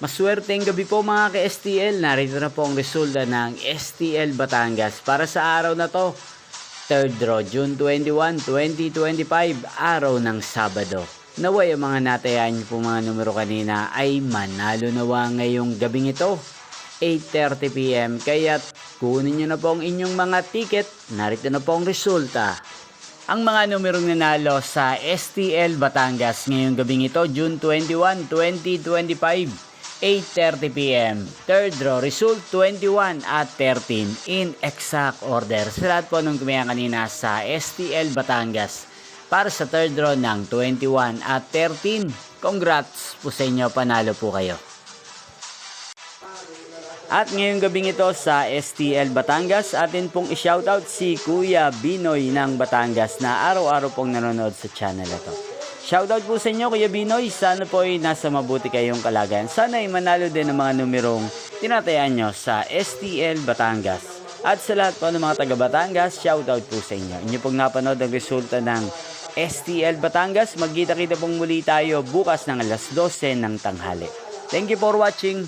Maswerteng gabi po mga ka-STL. Narito na po ang resulta ng STL Batangas para sa araw na to. 3rd draw, June 21, 2025, araw ng Sabado. Naway ang mga natayaan niyo po mga numero kanina ay manalo nawa ngayong gabing ito. 8:30 PM, kaya't kunin niyo na po ang inyong mga ticket. Narito na po ang resulta. Ang mga numerong nanalo sa STL Batangas ngayong gabing ito, June 21, 2025, 8:30 PM. 3rd draw, result 21 at 13 in exact order. Sa lahat po nung kumaya kanina sa STL Batangas para sa 3rd draw ng 21 at 13. Congrats po sa inyo, panalo po kayo. At ngayong gabing ito sa STL Batangas, atin pong i-shoutout si Kuya Binoy ng Batangas na araw-araw pong nanonood sa channel ito. Shoutout po sa inyo Kuya Binoy, sana po ay nasa mabuti kayong kalagayan. Sana ay manalo din ng mga numerong tinatayaan nyo sa STL Batangas. At sa lahat po ng mga taga Batangas, shoutout po sa inyo. Inyo pong napanood ang resulta ng STL Batangas. Magkita-kita pong muli tayo bukas ng alas 12 ng tanghali. Thank you for watching.